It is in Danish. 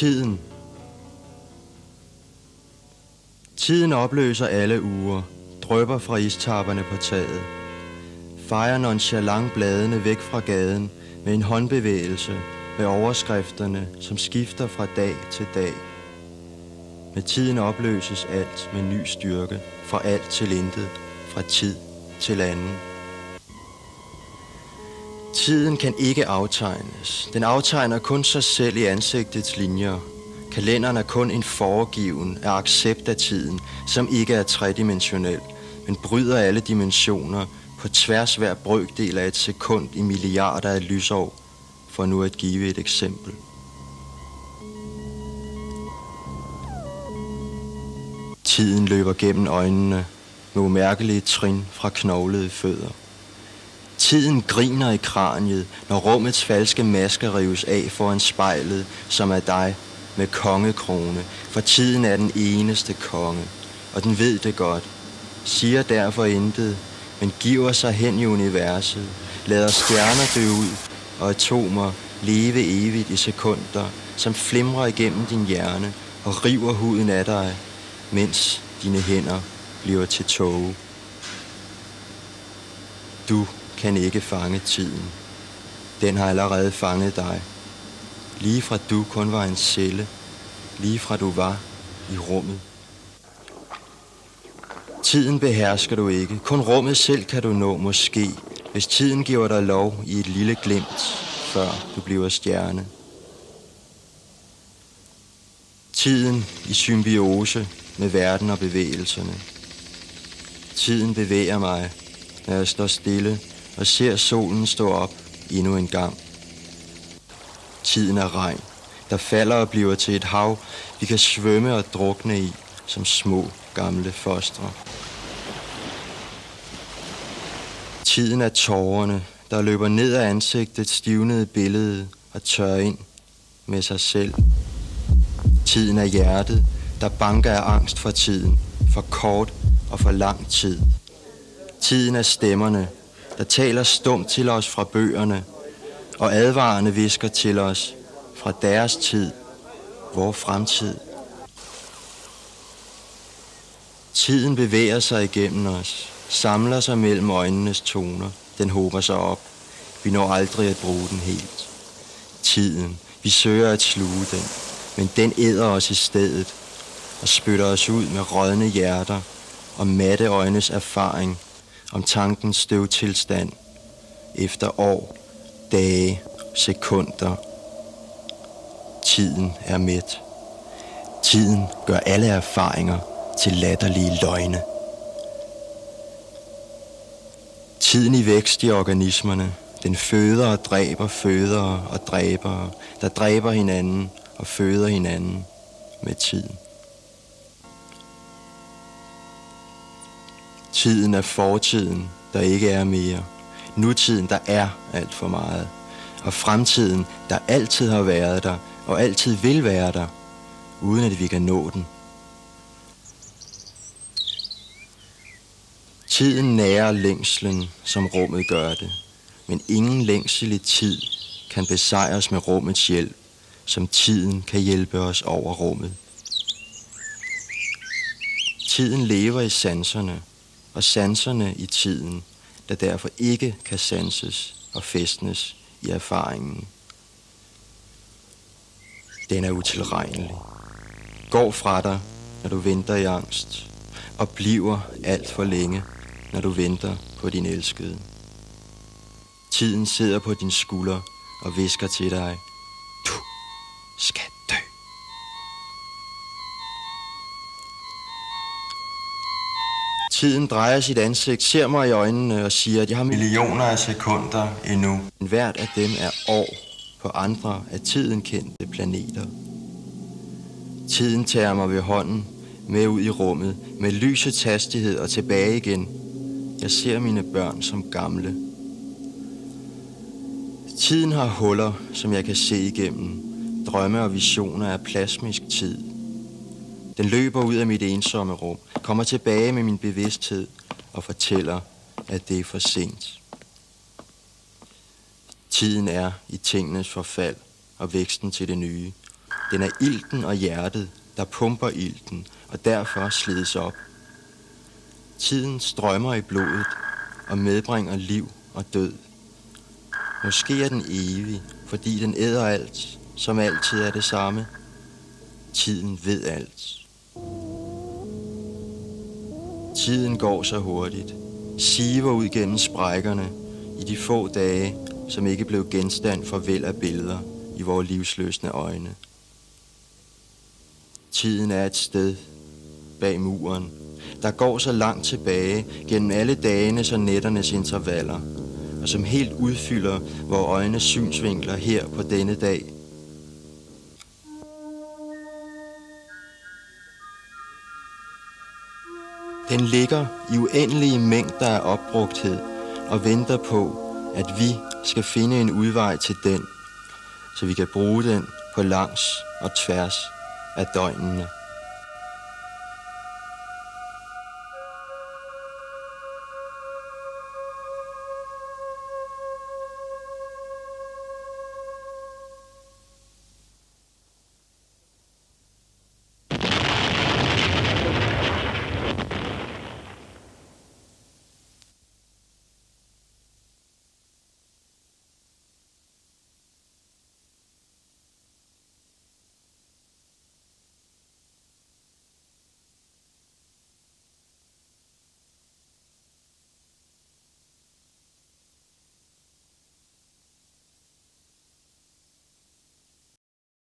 Tiden. Tiden opløser alle uger, drypper fra istapperne på taget. Fejrer nonchalant bladene væk fra gaden med en håndbevægelse med overskrifterne, som skifter fra dag til dag. Med tiden opløses alt med ny styrke, fra alt til intet, fra tid til anden. Tiden kan ikke aftegnes. Den aftegner kun sig selv i ansigtets linjer. Kalenderen er kun en foregiven af accept af tiden, som ikke er tredimensionel, men bryder alle dimensioner på tværs hver brøkdel af et sekund i milliarder af lysår, for nu at give et eksempel. Tiden løber gennem øjnene med umærkelige trin fra knoglede fødder. Tiden griner i kraniet, når rummets falske masker rives af foran spejlet, som er dig med kongekrone, for tiden er den eneste konge, og den ved det godt, siger derfor intet, men giver sig hen i universet, lader stjerner dø ud, og atomer leve evigt i sekunder, som flimrer igennem din hjerne og river huden af dig, mens dine hænder bliver til tåge. Du kan ikke fange tiden. Den har allerede fanget dig. Lige fra du kun var en celle, lige fra du var i rummet. Tiden behersker du ikke. Kun rummet selv kan du nå, måske, hvis tiden giver dig lov i et lille glimt, før du bliver stjerne. Tiden i symbiose med verden og bevægelserne. Tiden bevæger mig, når jeg står stille og ser solen stå op endnu en gang. Tiden er regn, der falder og bliver til et hav, vi kan svømme og drukne i, som små gamle fostre. Tiden er tårerne, der løber ned af ansigtets stivnede billede og tørrer ind med sig selv. Tiden er hjertet, der banker af angst for tiden, for kort og for lang tid. Tiden er stemmerne, der taler stumt til os fra bøgerne, og advarende hvisker til os fra deres tid, vor fremtid. Tiden bevæger sig igennem os, samler sig mellem øjnenes toner, den hober sig op. Vi når aldrig at bruge den helt. Tiden, vi søger at sluge den, men den æder os i stedet og spytter os ud med rådne hjerter og matte øjnes erfaring om tankens støvtilstand efter år, dage, sekunder. Tiden er mæt. Tiden gør alle erfaringer til latterlige løgne. Tiden i vækst i organismerne. Den føder og dræber fødere og dræbere, der dræber hinanden og føder hinanden med tiden. Tiden er fortiden, der ikke er mere. Nutiden, der er alt for meget. Og fremtiden, der altid har været der og altid vil være der, uden at vi kan nå den. Tiden nærer længslen, som rummet gør det. Men ingen længsel i tid kan besejres med rummets hjælp, som tiden kan hjælpe os over rummet. Tiden lever i sanserne, og sanserne i tiden, der derfor ikke kan sanses og fæstnes i erfaringen. Den er utilregnelig. Går fra dig, når du venter i angst, og bliver alt for længe, når du venter på din elskede. Tiden sidder på din skulder og hvisker til dig, du skal dø. Tiden drejer sit ansigt, ser mig i øjnene og siger, at jeg har millioner af sekunder endnu. Men hvert af dem er år på andre af tiden kendte planeter. Tiden tager mig ved hånden med ud i rummet, med lysets hastighed og tilbage igen. Jeg ser mine børn som gamle. Tiden har huller, som jeg kan se igennem. Drømme og visioner af plasmisk tid. Den løber ud af mit ensomme rum, kommer tilbage med min bevidsthed og fortæller, at det er for sent. Tiden er i tingenes forfald og væksten til det nye. Den er ilten og hjertet, der pumper ilten, og derfor slides op. Tiden strømmer i blodet og medbringer liv og død. Måske er den evig, fordi den æder alt, som altid er det samme. Tiden ved alt. Tiden går så hurtigt, siver ud gennem sprækkerne i de få dage, som ikke blev genstand for væld af billeder i vores livsløsne øjne. Tiden er et sted bag muren, der går så langt tilbage gennem alle dagenes og nætternes intervaller, og som helt udfylder vores øjnes synsvinkler her på denne dag. Den ligger i uendelige mængder af opbrugthed og venter på, at vi skal finde en udvej til den, så vi kan bruge den på langs og tværs af døgnene.